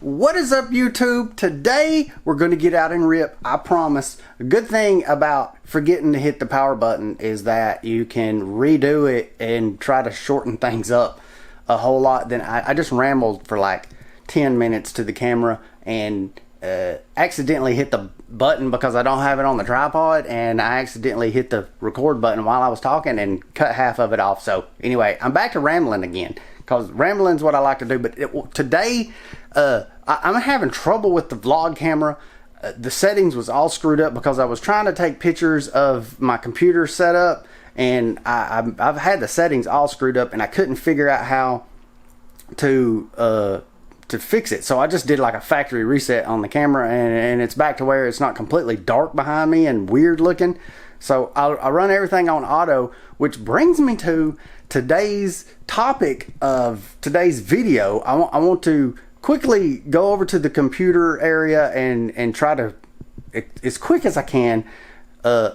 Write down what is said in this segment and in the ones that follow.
What is up, YouTube? Today we're going to get out and rip, I promise. A good thing about forgetting to hit the power button is that you can redo it and try to shorten things up a whole lot. Then I just rambled for like 10 minutes to the camera and accidentally hit the button because I don't have it on the tripod, and I accidentally hit the record button while I was talking and cut half of it off. So anyway, I'm back to rambling again because rambling's what I like to do. But today I'm having trouble with the vlog camera. The settings was all screwed up because I was trying to take pictures of my computer setup, and I've had the settings all screwed up, and I couldn't figure out how to fix it. So I just did like a factory reset on the camera, and it's back to where it's not completely dark behind me and weird looking. So I run everything on auto, which brings me to today's topic of today's video. I want to quickly go over to the computer area and try to, as quick as I can,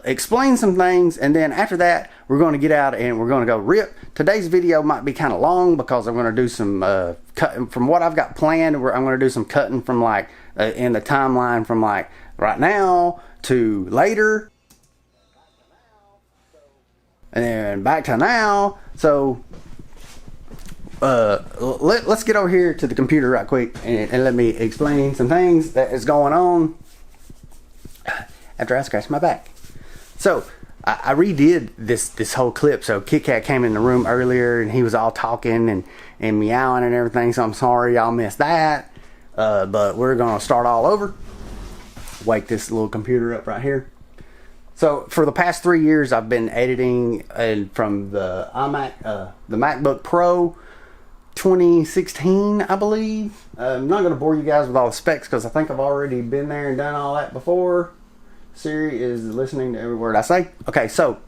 explain some things, and then after that we're going to get out and we're going to go rip. Today's video might be kind of long because I'm going to do some cutting from what I've got planned. Where I'm going to do some cutting from like in the timeline from like right now to later, and then back to now. So let's get over here to the computer right quick and let me explain some things that is going on after I scratch my back. So I redid this whole clip. So Kit Kat came in the room earlier and he was all talking and meowing and everything, so I'm sorry y'all missed that, but we're gonna start all over. Wake this little computer up right here. So for the past 3 years I've been editing from the iMac, the MacBook Pro 2016, I believe. I'm not going to bore you guys with all the specs because I think I've already been there and done all that before. Siri is listening to every word I say. Okay, so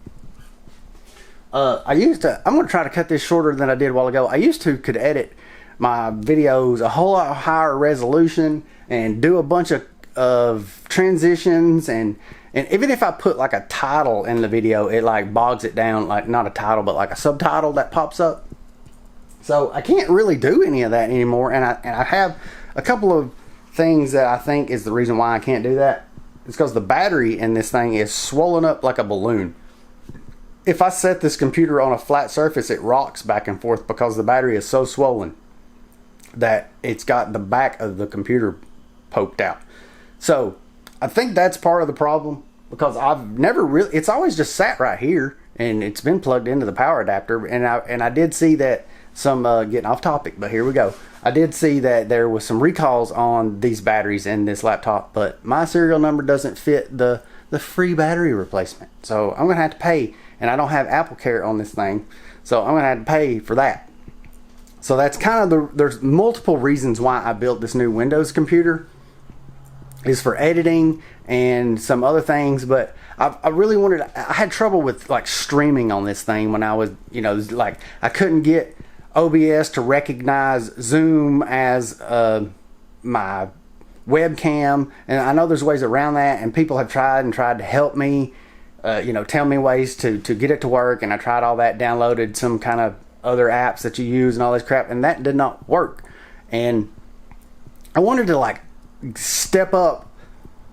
I'm going to try to cut this shorter than I did a while ago. I used to could edit my videos a whole lot higher resolution and do a bunch of transitions, and even if I put like a title in the video, it like bogs it down, like not a title but like a subtitle that pops up. So I can't really do any of that anymore, and I have a couple of things that I think is the reason why I can't do that. It's because the battery in this thing is swollen up like a balloon. If I set this computer on a flat surface, it rocks back and forth because the battery is so swollen that it's got the back of the computer poked out. So I think that's part of the problem, because I've never really, it's always just sat right here and it's been plugged into the power adapter, and I did see that some getting off topic, but here we go. I did see that there was some recalls on these batteries in this laptop, but my serial number doesn't fit the free battery replacement, so I'm gonna have to pay, and I don't have Apple Care on this thing, so I'm gonna have to pay for that. So that's kind of there's multiple reasons why I built this new Windows computer, is for editing and some other things. But I really wanted, I had trouble with like streaming on this thing when I was, like I couldn't get OBS to recognize Zoom as my webcam, and I know there's ways around that, and people have tried to help me, tell me ways to get it to work, and I tried all that, downloaded some kind of other apps that you use and all this crap, and that did not work. And I wanted to like step up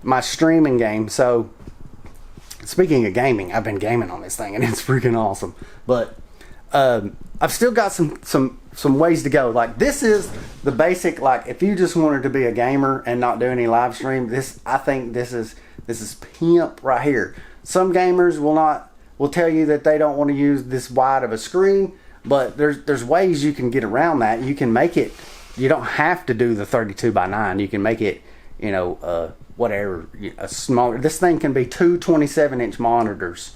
my streaming game. So speaking of gaming, I've been gaming on this thing and it's freaking awesome, but I've still got some ways to go. Like this is the basic, like if you just wanted to be a gamer and not do any live stream, I think this is pimp right here. Some gamers will tell you that they don't want to use this wide of a screen, but there's ways you can get around that. You can make it, you don't have to do the 32:9. You can make it, whatever, a smaller. This thing can be two 27-inch monitors.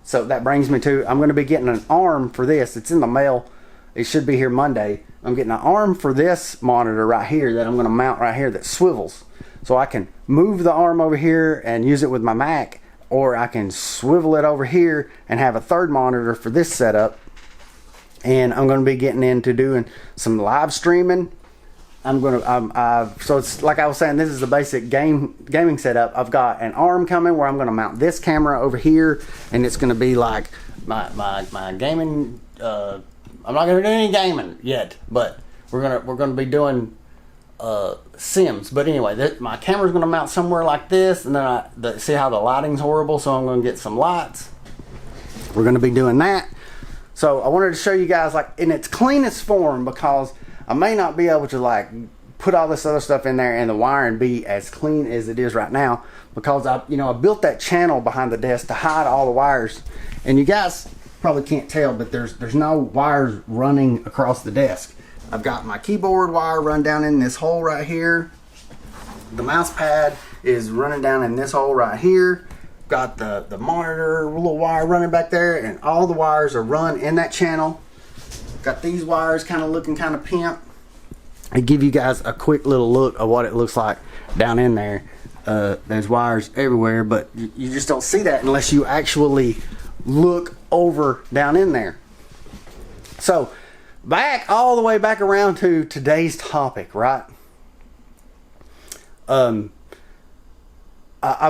So that brings me to, I'm going to be getting an arm for this. It's in the mail. It should be here Monday. I'm getting an arm for this monitor right here that I'm going to mount right here that swivels. So I can move the arm over here and use it with my Mac, or I can swivel it over here and have a third monitor for this setup. And I'm going to be getting into doing some live streaming. So it's like I was saying, this is the basic gaming setup. I've got an arm coming where I'm going to mount this camera over here, and it's going to be like my gaming. I'm not going to do any gaming yet, but we're gonna be doing Sims. But anyway, my camera's going to mount somewhere like this, and then see how the lighting's horrible, so I'm going to get some lights. We're going to be doing that. So I wanted to show you guys like in its cleanest form, because I may not be able to like put all this other stuff in there and the wiring be as clean as it is right now, because I built that channel behind the desk to hide all the wires. And you guys probably can't tell, but there's no wires running across the desk. I've got my keyboard wire run down in this hole right here. The mouse pad is running down in this hole right here. Got the monitor little wire running back there, and all the wires are run in that channel. Got these wires kind of looking kind of pimp. I give you guys a quick little look of what it looks like down in there. There's wires everywhere, but you just don't see that unless you actually look over down in there. So all the way back around to today's topic, right? I'm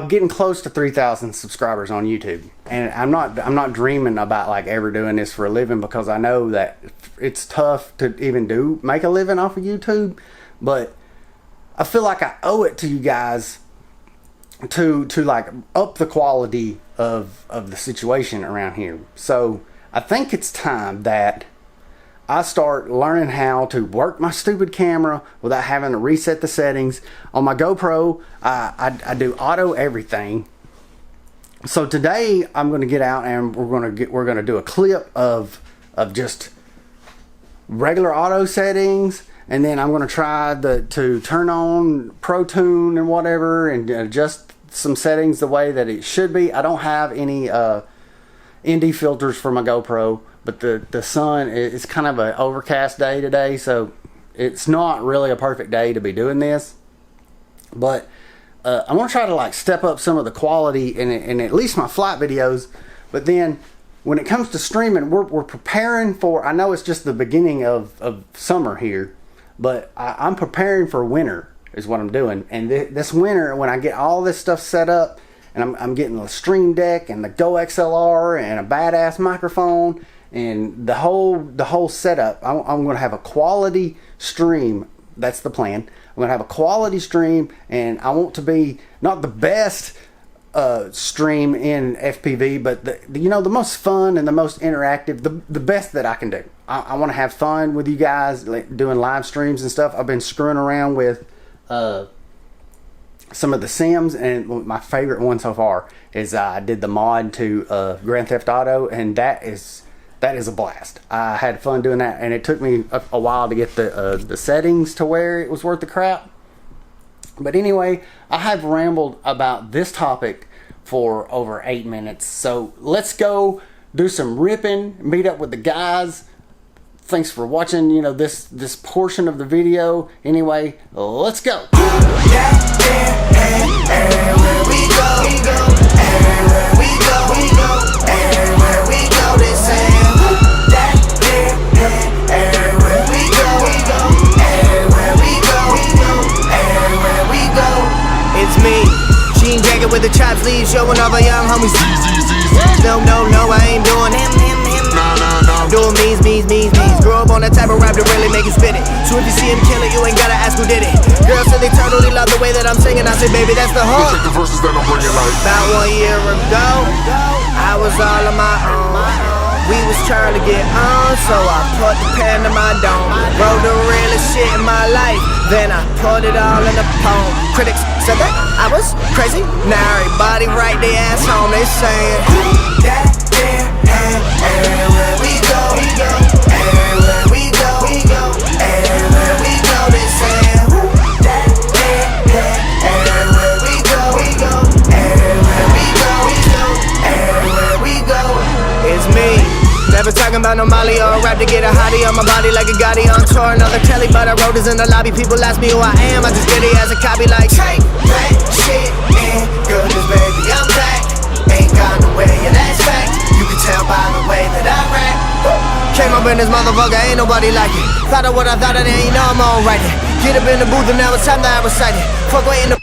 getting close to 3,000 subscribers on YouTube, and I'm not dreaming about like ever doing this for a living, because I know that it's tough to even make a living off of YouTube. But I feel like I owe it to you guys to like up the quality of the situation around here. So I think it's time that I start learning how to work my stupid camera without having to reset the settings. On my GoPro, I do auto everything. So today I'm going to get out and we're going to do a clip of just regular auto settings, and then I'm going to try to turn on Pro Tune and whatever and adjust some settings the way that it should be. I don't have any ND filters for my GoPro. But the sun, it's kind of an overcast day today, so it's not really a perfect day to be doing this. But I'm going to try to like step up some of the quality in at least my flight videos. But then when it comes to streaming, we're preparing for, I know it's just the beginning of summer here, but I'm preparing for winter is what I'm doing. And this winter, when I get all this stuff set up, and I'm getting the Stream Deck and the Go XLR and a badass microphone, and the whole setup, I'm going to have a quality stream. That's the plan. I'm going to have a quality stream, and I want to be not the best stream in FPV, but the most fun and the most interactive, the best that I can do. I want to have fun with you guys, like doing live streams and stuff. I've been screwing around with some of the Sims, and my favorite one so far is I did the mod to Grand Theft Auto, and that is a blast. I had fun doing that, and it took me a while to get the settings to where it was worth the crap. But anyway, I have rambled about this topic for over 8 minutes, so let's go do some ripping, meet up with the guys. Thanks for watching, this portion of the video. Anyway, let's go. It's me, jean jacket with the chop sleeves, showing off our young homies. No, I ain't doing him. Doing means. Grew up on that type of rap to really make it spit it. So if you see him kill it, you ain't gotta ask who did it. Girls say they totally love the way that I'm singing. I say, baby, that's the hook. Check the verses that I'm bringing like. About 1 year ago, I was all on my own. We was trying to get on, so I put the pen to my dome. Wrote the realest shit in my life, then I put it all in a poem. Critics said that I was crazy. Now everybody write their ass home. They saying that everywhere we go, everywhere we go, everywhere we go, they saying that everywhere we go, everywhere we go, everywhere we go. It's me. Never talking about no Molly or a rap to get a hottie on my body like a Gotti on tour. Another Kelly, but I wrote this in the lobby. People ask me who I am, I just did it as a copy like take that shit in, goodness baby, I'm back. Ain't gone away, yeah that's fact. You can tell by the way that I rap. Came up in this motherfucker, ain't nobody like it. Thought of what I thought, and ain't know I'm on right it. Get up in the booth and now it's time that I recite it. Fuck waiting to.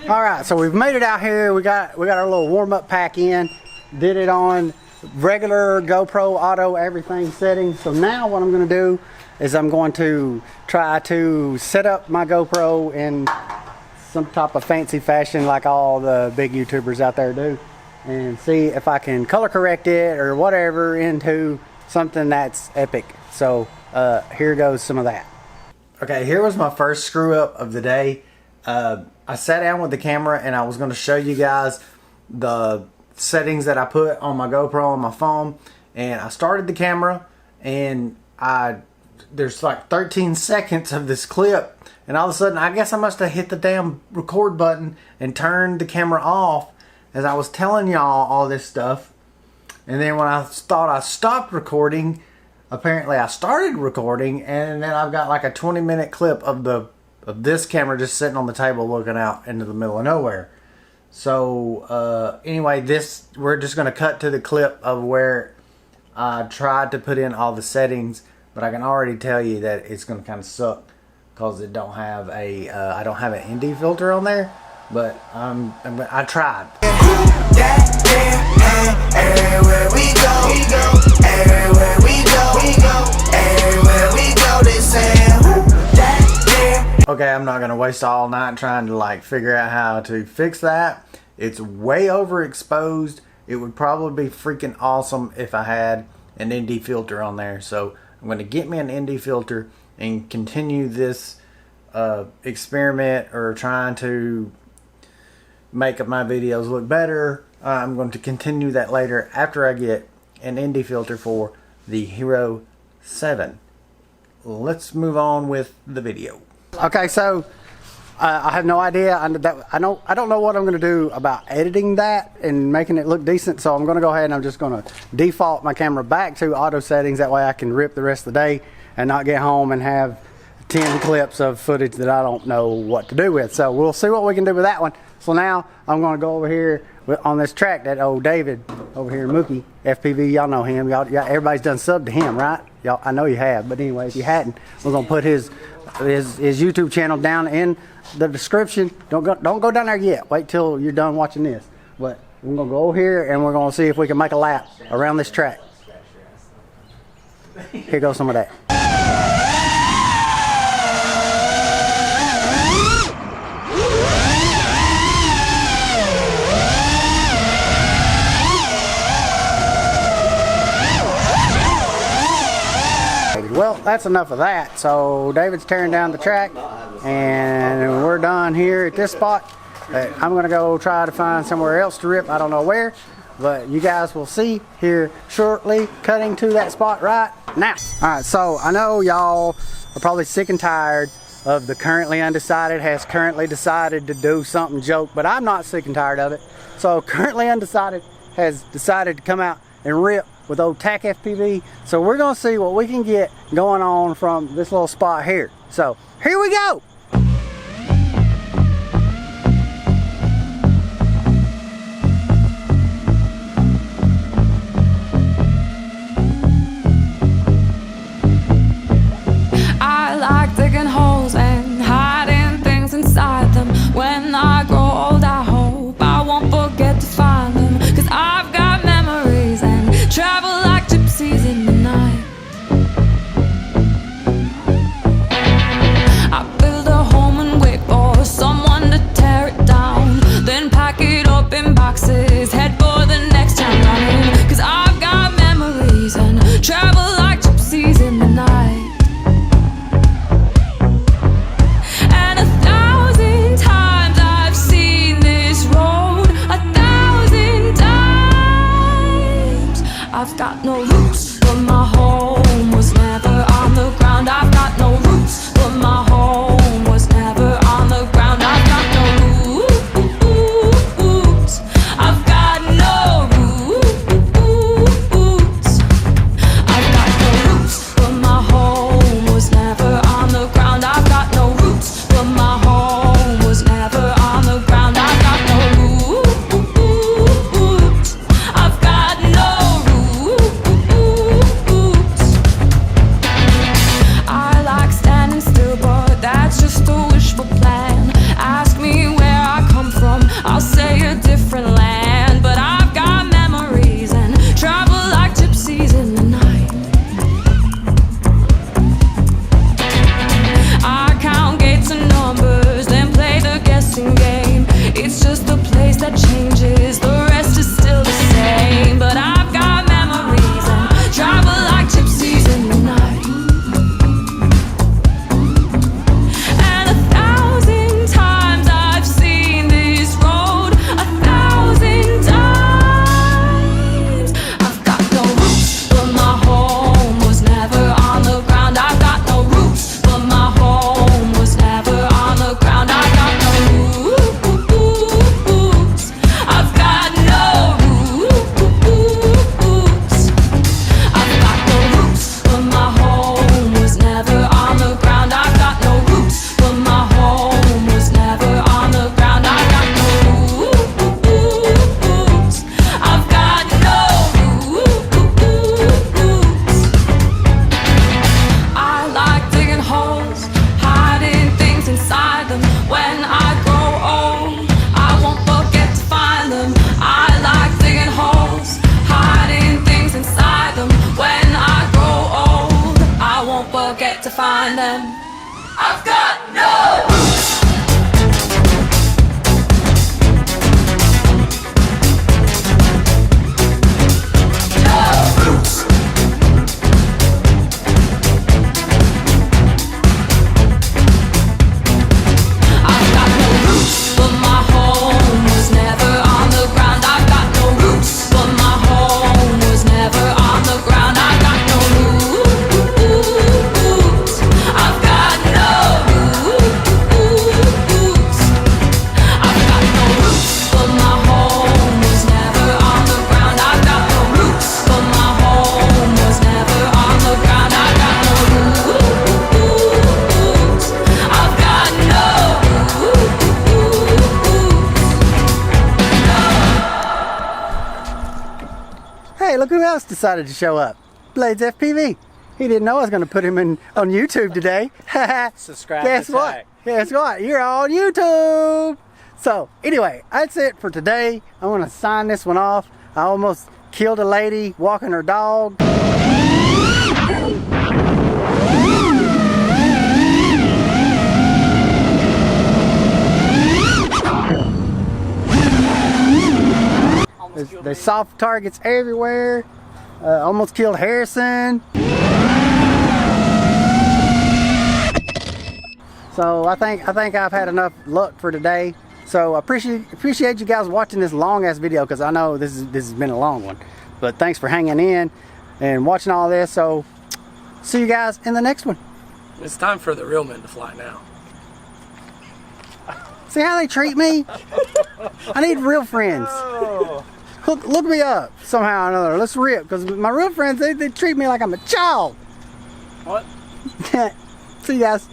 All right, so we've made it out here. We got our little warm-up pack in. Did it on regular GoPro auto everything settings. So now what I'm going to do is I'm going to try to set up my GoPro in some type of fancy fashion like all the big YouTubers out there do, and see if I can color correct it or whatever into something that's epic. So here goes some of that. Okay, here was my first screw up of the day. I sat down with the camera and I was going to show you guys the settings that I put on my GoPro on my phone, and I started the camera and there's like 13 seconds of this clip, and all of a sudden I guess I must have hit the damn record button and turned the camera off as I was telling y'all all this stuff. And then when I thought I stopped recording, apparently I started recording, and then I've got like a 20-minute clip of this camera just sitting on the table looking out into the middle of nowhere. So anyway, we're just going to cut to the clip of where I tried to put in all the settings, but I can already tell you that it's going to kind of suck because it don't have I don't have an ND filter on there, but I tried. Everywhere we go, everywhere we go, everywhere we go, they saying that. Okay, I'm not gonna waste all night trying to like figure out how to fix that. It's way overexposed. It would probably be freaking awesome if I had an ND filter on there. So I'm gonna get me an ND filter and continue this experiment or trying to make my videos look better. I'm going to continue that later after I get an ND filter for the Hero 7. Let's move on with the video. Okay, so I have no idea. I don't know what I'm going to do about editing that and making it look decent. So I'm going to go ahead and I'm just going to default my camera back to auto settings. That way I can rip the rest of the day and not get home and have 10 clips of footage that I don't know what to do with. So we'll see what we can do with that one. So now I'm going to go over here on this track that old David over here, Mookie FPV, y'all know him. Y'all, everybody's done sub to him, right? Y'all, I know you have, but anyway, if you hadn't, we're gonna put his YouTube channel down in the description. Don't go down there yet. Wait till you're done watching this. But we're gonna go over here and we're gonna see if we can make a lap around this track. Here goes some of that. Well, that's enough of that. So David's tearing down the track and we're done here at this spot. I'm gonna go try to find somewhere else to rip. I don't know where, but you guys will see here shortly, cutting to that spot right now. All right, so I know y'all are probably sick and tired of the Currently Undecided has currently decided to do something joke, but I'm not sick and tired of it. So Currently Undecided has decided to come out and rip with old TAC FPV. So we're gonna see what we can get going on from this little spot here. So here we go. I like digging holes and hiding things inside them. When I grow old, I hope I won't forget to find them, 'cause I've got memories and travel like gypsies in the night. I build a holes, hiding things inside them. When I grow old, I won't forget to find them. I like digging holes, hiding things inside them. When I grow old, I won't forget to find them. I've got no roots. Hey, look who else decided to show up. Blades FPV. He didn't know I was going to put him on YouTube today. Subscribe. Guess what? Guess what? You're on YouTube. So, anyway, that's it for today. I want to sign this one off. I almost killed a lady walking her dog. There's soft targets everywhere. Almost killed Harrison. So I think I've had enough luck for today. So I appreciate you guys watching this long ass video, because I know this has been a long one. But thanks for hanging in and watching all this. So see you guys in the next one. It's time for the real men to fly now. See how they treat me? I need real friends. Look me up somehow or another. Let's rip, because my real friends, they treat me like I'm a child. What? See you guys.